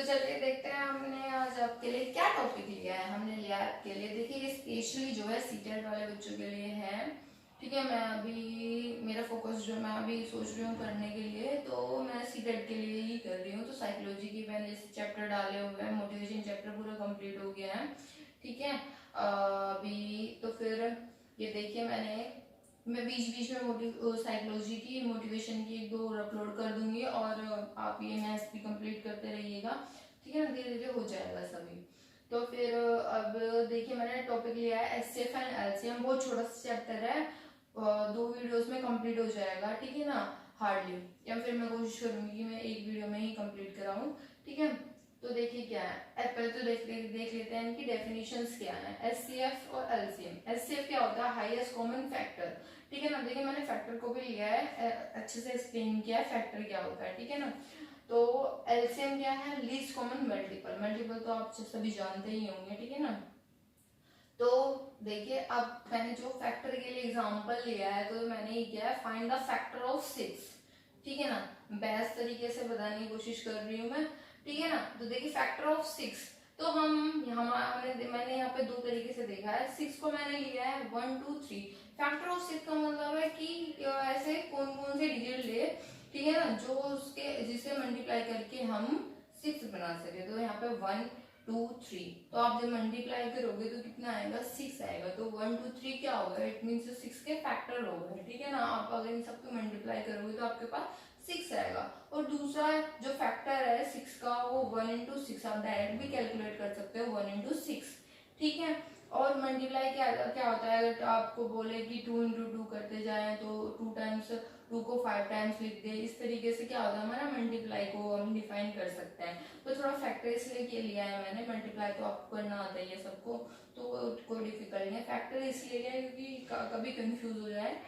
तो चलिए देखते हैं हमने आज आपके लिए क्या टॉपिक लिया है। हमने लिया है आपके लिए, देखिए स्पेशली जो है सीटेट वाले बच्चों के लिए है। ठीक है, मैं अभी मेरा फोकस जो मैं अभी सोच रही हूँ करने के लिए, तो मैं सीटेट के लिए ही कर रही हूँ। तो साइकोलॉजी की मैंने चैप्टर डाले हुए हैं, मोटिवेशन चैप्टर पूरा कंप्लीट हो गया है। ठीक है, अभी तो फिर ये देखिए मैं बीच बीच में साइकोलॉजी की मोटिवेशन की 1-2 और अपलोड कर दूंगी, और आप ये मैथ्स भी कंप्लीट करते रहिएगा। ठीक है ना, धीरे धीरे हो जाएगा सभी। तो फिर अब देखिए मैंने टॉपिक लिया है एचसीएफ एंड एलसीएम। बहुत छोटा सा चैप्टर है, 2 वीडियोस में कंप्लीट हो जाएगा। ठीक है ना, हार्डली, या फिर मैं कोशिश करूंगी कि मैं एक वीडियो में ही कंप्लीट कराऊं। ठीक है, तो देखिए क्या है, पहले तो देख लेते हैं इनकी डेफिनेशंस क्या है, एचसीएफ और एलसीएम। एचसीएफ क्या होता है, हाईएस्ट कॉमन फैक्टर। ठीक है ना, देखिए मैंने फैक्टर को भी लिया है, अच्छे से एक्सप्लेन किया है फैक्टर क्या होता है। ठीक है ना, तो एलसीएम क्या है, लीस्ट कॉमन मल्टीपल। मल्टीपल तो आप सभी जानते ही होंगे। ठीक है ना, तो देखिए अब मैंने जो फैक्टर के लिए एग्जांपल लिया है, तो मैंने ये किया है फाइंड द फैक्टर ऑफ 6। ठीक है ना, बेस्ट तरीके से बताने की कोशिश कर रही हूँ मैं। ठीक है ना, तो देखिए फैक्टर ऑफ 6, तो मैंने यहाँ पे 2 तरीके से देखा है। 6 को मैंने लिया है 1 2 3। फैक्टर ऑफ 6 का मतलब है कि ऐसे कौन कौन से डिजिट ले, ठीक है ना, जो उसके जिसे मल्टीप्लाई करके हम 6 बना सके। तो यहाँ पे 1 2 3, तो आप जब मल्टीप्लाई करोगे तो कितना आएगा, 6 आएगा। तो 1 2 3 क्या होगा, इट मीन 6 के फैक्टर हो गए। ठीक है ना, आप अगर इन सबको मल्टीप्लाई करोगे तो आपके पास 6 आएगा। और दूसरा जो फैक्टर है 6 का, वो 1 इंटू 6, आप डायरेक्ट भी कैलकुलेट कर सकते हो, 1 इंटू 6। ठीक है, और मल्टीप्लाई क्या होता है, अगर आपको बोले कि 2 इंटू 2 करते जाए तो 2 टाइम्स 2 को 5 टाइम्स लिख दे, इस तरीके से क्या होता है हमारा मल्टीप्लाई को हम डिफाइन कर सकते हैं। तो थोड़ा फैक्टर इसलिए लिया है मैंने, मल्टीप्लाई तो आपको करना आता ही है सबको, तो कोई डिफिकल्ट नहीं है। फैक्टर इसलिए लिया है क्योंकि कभी कंफ्यूज हो जाए।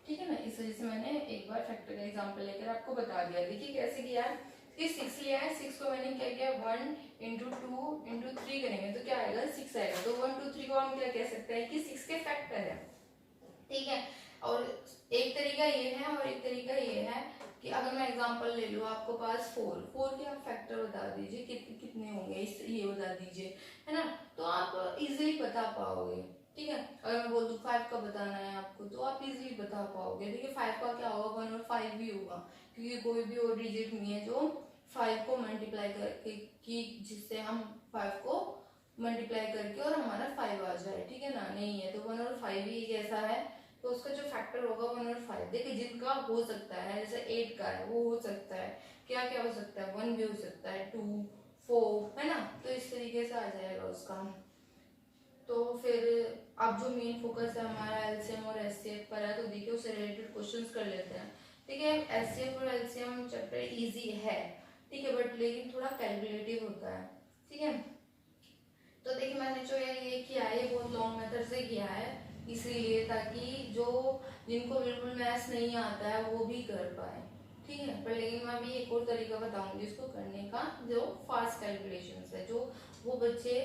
ठीक है ना, इस वजह से मैंने एक बार फैक्टर का एग्जाम्पल लेकर आपको बता दिया। देखिए कैसे किया है, 6 लिया है, 6 को मैंने क्या किया, 1 इंटू 2 इंटू 3 करेंगे तो क्या आएगा, 6 आएगा। तो 1 2 3 को हम क्या कह सकते हैं कि 6 के फैक्टर है। ठीक है, और एक तरीका ये है और एक तरीका ये है कि अगर मैं एग्जांपल ले लूँ, आपको पास 4 के आप फैक्टर बता दीजिए कितने होंगे, इस ये बता दीजिए, है ना, तो आप इजीली बता पाओगे। ठीक है, अगर मैं बोल दूँ 5 का बताना है आपको, तो आप इजीली बता पाओगे। देखिए 5 का क्या होगा, 1 और 5 भी होगा, क्योंकि कोई भी और डिजिट नहीं है जो 5 को मल्टीप्लाई करके कि जिससे हम 5 को मल्टीप्लाई करके और हमारा 5 आ जाए। ठीक है ना, नहीं है, तो 1 और 5 ही एक ऐसा है, तो उसका जो फैक्टर होगा 1 और 5। देखिए जिनका हो सकता है, जैसे 8 का है, वो हो सकता है, क्या क्या हो सकता है, 1 भी हो सकता है, 2 4, है ना, तो इस तरीके से आ जाएगा उसका। तो फिर अब जो मेन फोकस है हमारा एलसीएम और एचसीएफ पर है, तो देखिए उससे रिलेटेड क्वेश्चंस कर लेते हैं। ठीक है, एचसीएफ और एलसीएम चैप्टर इजी है, ठीक है, बट लेकिन थोड़ा कैलकुलेटिव होता है। ठीक है, तो देखिए मैंने जो ये किया है, ये बहुत लॉन्ग मेथड से किया है, इसीलिए ताकि जो जिनको बिल्कुल मैथ्स नहीं आता है वो भी कर पाए। ठीक है, पर लेकिन मैं अभी एक और तरीका बताऊंगी इसको करने का, जो फास्ट कैलकुलेशन है, जो वो बच्चे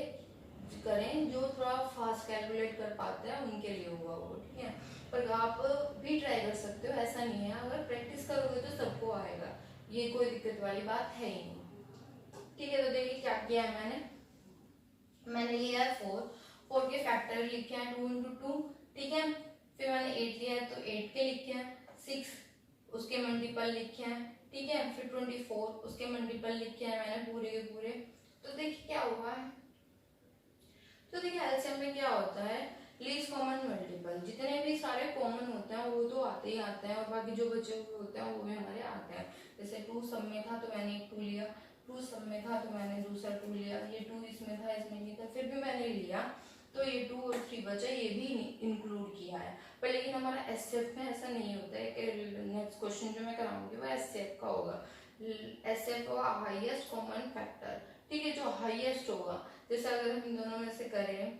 करें जो थोड़ा फास्ट कैलकुलेट कर पाते हैं, उनके लिए होगा वो। ठीक है, पर आप भी ट्राई कर सकते हो, ऐसा नहीं है, अगर प्रैक्टिस करोगे तो सबको आएगा, ये कोई दिक्कत वाली बात है ही नहीं। ठीक है, तो देखिए क्या किया है मैंने लिया है 4 के फैक्टर लिखे हैं 2 इंटू 2। ठीक है, फिर मैंने 8 लिया है तो 8 के लिखे हैं, 6 उसके मल्टीपल लिखे हैं। ठीक है, फिर 24 उसके मल्टीपल लिखे हैं मैंने पूरे के पूरे। तो देखिए क्या हुआ है, तो देखिए एलसीएम में क्या होता है, लीस्ट कॉमन मल्टीपल, जितने भी सारे कॉमन होते हैं वो तो आते ही आते हैं, और बाकी जो बचे हुए होते हैं वो भी हमारे आते हैं। जैसे 2 सब में था तो मैंने एक 2 लिया, 2 सब में था तो मैंने दूसरा 2 लिया, ये 2 इसमें था इसमें नहीं था, फिर भी मैंने लिया, तो ये 2 और 3 बचा, ये भी इंक्लूड किया है। पर लेकिन हमारा एचसीएफ में ऐसा नहीं होता है कि नेक्स्ट क्वेश्चन जो मैं कराऊंगी वो एचसीएफ का होगा। एचसीएफ होगा हाईएस्ट कॉमन फैक्टर। ठीक है, जो हाईएस्ट होगा, जैसे अगर हम इन दोनों में से करें,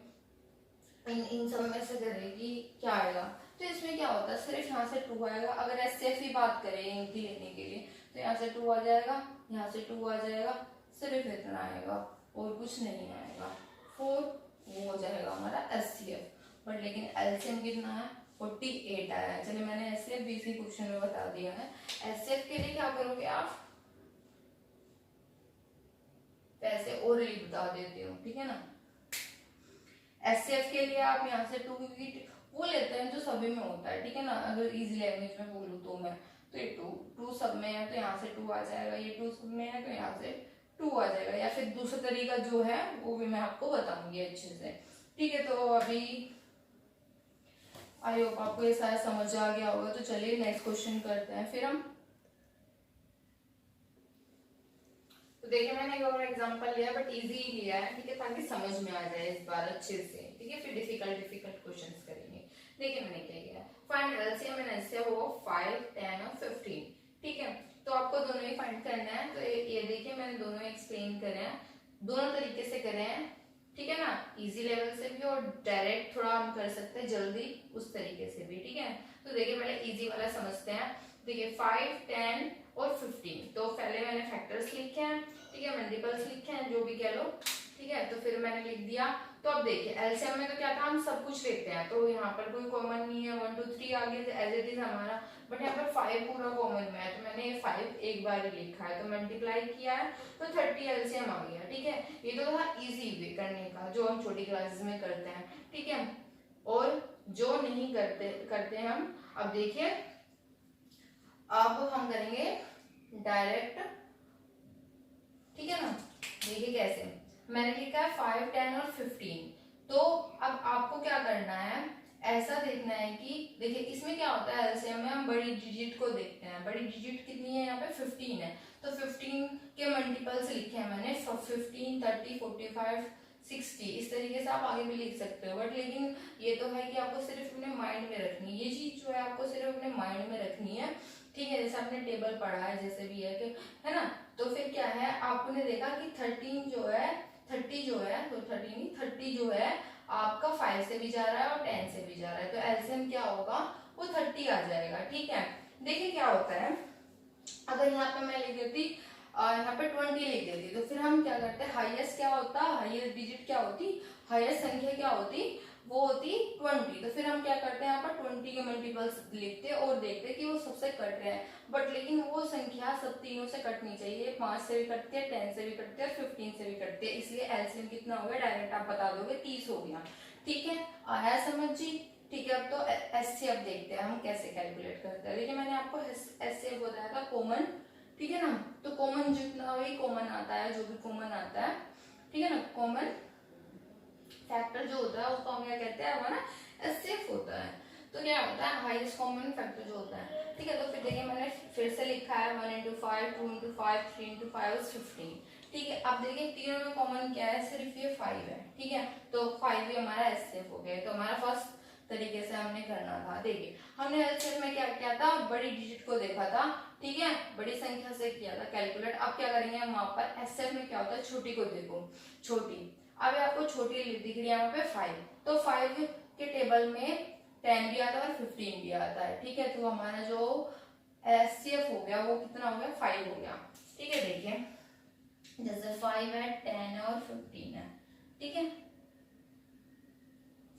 इन सब में से करें कि क्या आएगा, तो इसमें क्या होता है, सिर्फ यहाँ से 2 आएगा। अगर एचसीएफ ही बात करें इनकी लेने के लिए, तो यहाँ से 2 आ जाएगा, यहाँ से 2 आ जाएगा, सिर्फ इतना आएगा और कुछ नहीं आएगा। 4 वो हो जाएगा हमारा एचसीएफ। बट लेकिन एलसीएम कितना है, 48 आया है। चलिए मैंने एचसीएफ भी इसी क्वेश्चन में बता दिया है। एचसीएफ के लिए क्या करोगे आप, वैसे ओरली बता देती हूँ, ठीक है ना। एचसीएफ के लिए आप यहाँ से 2 क्योंकि वो लेते हैं जो सभी में होता है, ठीक है ना। अगर इजी लैंग्वेज में बोलूँ तो मैं, तो ये 2 सब में है तो यहाँ से 2 आ जाएगा, ये 2 सब में है तो यहाँ से 2 आ जाएगा, या फिर दूसरा तरीका जो है वो भी मैं आपको बताऊंगी अच्छे से, ठीक है। तो अभी आई होप आपको ये सारा समझ आ गया होगा। तो चलिए नेक्स्ट क्वेश्चन करते हैं फिर हम। तो देखिए मैंने एक और एग्जांपल लिया बट इजी लिया है, ठीक है, ताकि समझ में आ जाए इस बार अच्छे से, ठीक है। फिर डिफिकल्ट क्वेश्चंस करेंगे। देखिए मैंने क्या किया, find LCM and HCF of 5, 10 और 15, ठीक है। तो आपको दोनों ही फाइंड करना है। तो ये देखिए मैंने दोनों एक्सप्लेन करे हैं, दोनों तरीके से करे हैं, ठीक है ना। इजी लेवल से भी और डायरेक्ट थोड़ा हम कर सकते हैं जल्दी उस तरीके से भी, ठीक है। तो देखिए पहले इजी वाला समझते हैं। देखिए 5, 10 और 15, तो पहले मैंने फैक्टर्स लिखे हैं, ठीक है, मल्टीपल्स लिखे हैं, जो भी कह लो, ठीक है। तो फिर मैंने लिख दिया। तो अब देखिए एलसीएम में तो क्या था, हम सब कुछ लेते हैं, तो यहाँ पर कोई कॉमन नहीं है, 1 2 3 आगे एज इट इज हमारा, बट यहाँ पर 5 पूरा कॉमन में है, तो मैंने 5 एक बार ही लिखा है, तो मल्टीप्लाई किया है तो 30 एलसीएम आ गया, ठीक है। ये तो था इजी वे करने का, जो हम छोटी क्लासेस में करते हैं, ठीक है। और जो नहीं करते हम, अब देखिए अब हम करेंगे डायरेक्ट, ठीक है ना। देखिए कैसे, मैंने लिखा है 5, 10 और 15, तो अब आपको क्या करना है, ऐसा देखना है कि देखिए इसमें क्या होता है, एलसीएम में हम बड़ी डिजिट को देखते हैं। बड़ी डिजिट कितनी है, यहाँ पे 15 है, तो 15 के मल्टीपल्स लिखे हैं मैंने, 15, 30, 45, 60, इस तरीके से आप आगे भी लिख सकते हो। बट लेकिन ये तो है कि आपको सिर्फ अपने माइंड में रखनी है, ये चीज जो है आपको सिर्फ अपने माइंड में रखनी है, ठीक है। जैसे आपने टेबल पढ़ा है, जैसे भी है कि, है ना। तो फिर क्या है, आपने देखा कि 13 जो है, 30 जो है, तो 13 नहीं 30 जो है आपका 5 से भी जा रहा है और 10 से भी जा रहा है, तो एलसीएम क्या होगा, वो 30 आ जाएगा, ठीक है। देखिए क्या होता है, अगर यहाँ पे मैं लिख देती, यहाँ पे 20 लिख देती, तो फिर हम क्या करते हैं, हाईएस्ट क्या होता, हाईएस्ट डिजिट क्या होती, हाईएस्ट संख्या क्या होती, वो होती 20। तो फिर हम क्या करते हैं, यहाँ पर 20 के मल्टीपल्स लिखते और देखते कि वो सबसे कट रहे हैं, बट लेकिन वो संख्या सब तीनों से कटनी चाहिए, 5 से भी कटती है, 10 से भी कटती है, 15 से भी कटती है, इसलिए एलसीएम कितना हो गया, डायरेक्ट आप बता दोगे 30 हो गया, ठीक है। आया समझ जी, ठीक है। अब तो एचसीएफ देखते हैं हम कैसे कैलकुलेट करते हैं। देखिए मैंने आपको एचसीएफ बताया था कॉमन, ठीक है ना। तो कॉमन जितना भी कॉमन आता है, जो भी कॉमन आता है, ठीक है ना, कॉमन फैक्टर जो होता है उसको हम क्या कहते हैं, हमारा एचसीएफ होता है। तो क्या होता है, हाईएस्ट कॉमन फैक्टर जो होता है, ठीक है। तो फिर देखिए मैंने फिर से लिखा है 1 into 5, 2 into 5, 3 into 5 is 15, ठीक है। अब देखिए तीनों में कॉमन क्या है, सिर्फ ये 5 है, ठीक है। तो 5 भी हमारा एचसीएफ हो गया, तो हमारा फर्स्ट तरीके से हमने करना था। देखिए हमने एलसीएफ में क्या किया था, बड़ी डिजिट को देखा था, ठीक है, बड़ी संख्या से किया था कैलकुलेट। अब क्या करेंगे हम, वहां पर एचसीएफ में क्या होता है, छोटी को देखो, छोटी, अब आपको छोटी दिख रही है यहाँ पे 5, तो 5 के टेबल में 10 भी आता है और 15 भी आता है, ठीक है। तो हमारा जो एचसीएफ हो गया वो कितना हो गया, 5 हो गया, ठीक है। देखिए जैसे 5 है, 10 और 15 है, ठीक है,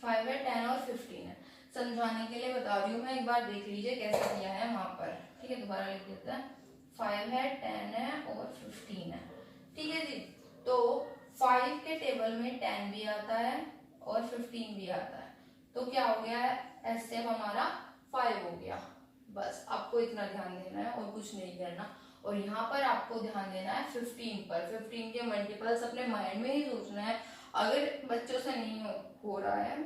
5 है, 10 और 15 है। समझाने के लिए बता रही हूँ मैं, एक बार देख लीजिए कैसे किया है वहां पर, ठीक है। दोबारा लिख देते हैं, 5 है, 10 है और 15 है, ठीक है जी। तो 5 के टेबल में 10 भी आता है और 15 भी आता है, तो क्या हो गया है, एचसीएफ हमारा 5 हो गया। बस आपको इतना ध्यान देना है और कुछ नहीं करना। और यहाँ पर आपको ध्यान देना है 15 पर, 15 के मल्टीपल्स अपने माइंड में ही सोचना है। अगर बच्चों से नहीं हो रहा है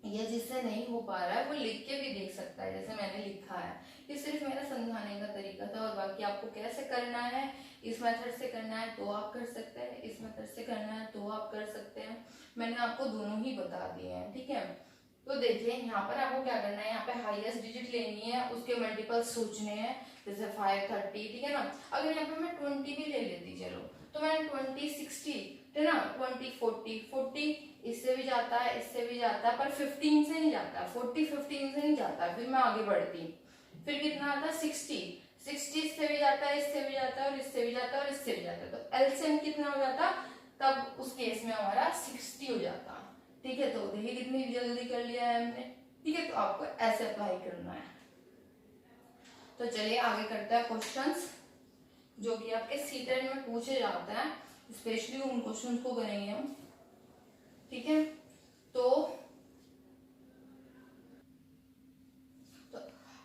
या जिससे नहीं हो पा रहा है, वो लिख के भी देख सकता है, जैसे मैंने लिखा है। ये सिर्फ मेरा समझाने का तरीका था, और बाकी आपको कैसे करना है, इस मेथड से करना है तो आप कर सकते हैं, इस मेथड से करना है तो आप कर सकते हैं। मैंने आपको दोनों ही बता दिए हैं, ठीक है। तो देखिए यहाँ पर आपको क्या करना है, यहाँ पे हाईएस्ट डिजिट लेनी है, उसके मल्टीपल सोचने हैं, जैसे 5, 30, ठीक है ना। अगर यहाँ पे मैं 20 भी ले लेती, चलो, तो मैंने 20, 60, है ना, 20, 40, 40 इससे भी जाता है, इससे भी जाता है, पर 15 से नहीं जाता, 40 15 से नहीं जाता। फिर मैं आगे बढ़ती, फिर कितना आता है, 60, 60 इससे भी जाता है, इससे भी जाता है और इससे भी जाता है और इससे भी जाता है, तो एलसीएम कितना हो जाता, तब उस केस में हमारा 60 हो जाता, ठीक है। तो देखिए कितनी जल्दी कर लिया है हमने, ठीक है। तो आपको ऐसे अप्लाई करना है। तो चलिए आगे करते हैं क्वेश्चंस, जो कि आपके सीटेट में पूछे जाते हैं, स्पेशली उन क्वेश्चन को करेंगे हम, ठीक है। तो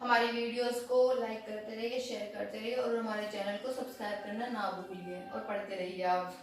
हमारी वीडियोस को लाइक करते रहिए, शेयर करते रहिए और हमारे चैनल को सब्सक्राइब करना ना भूलिए और पढ़ते रहिए आप।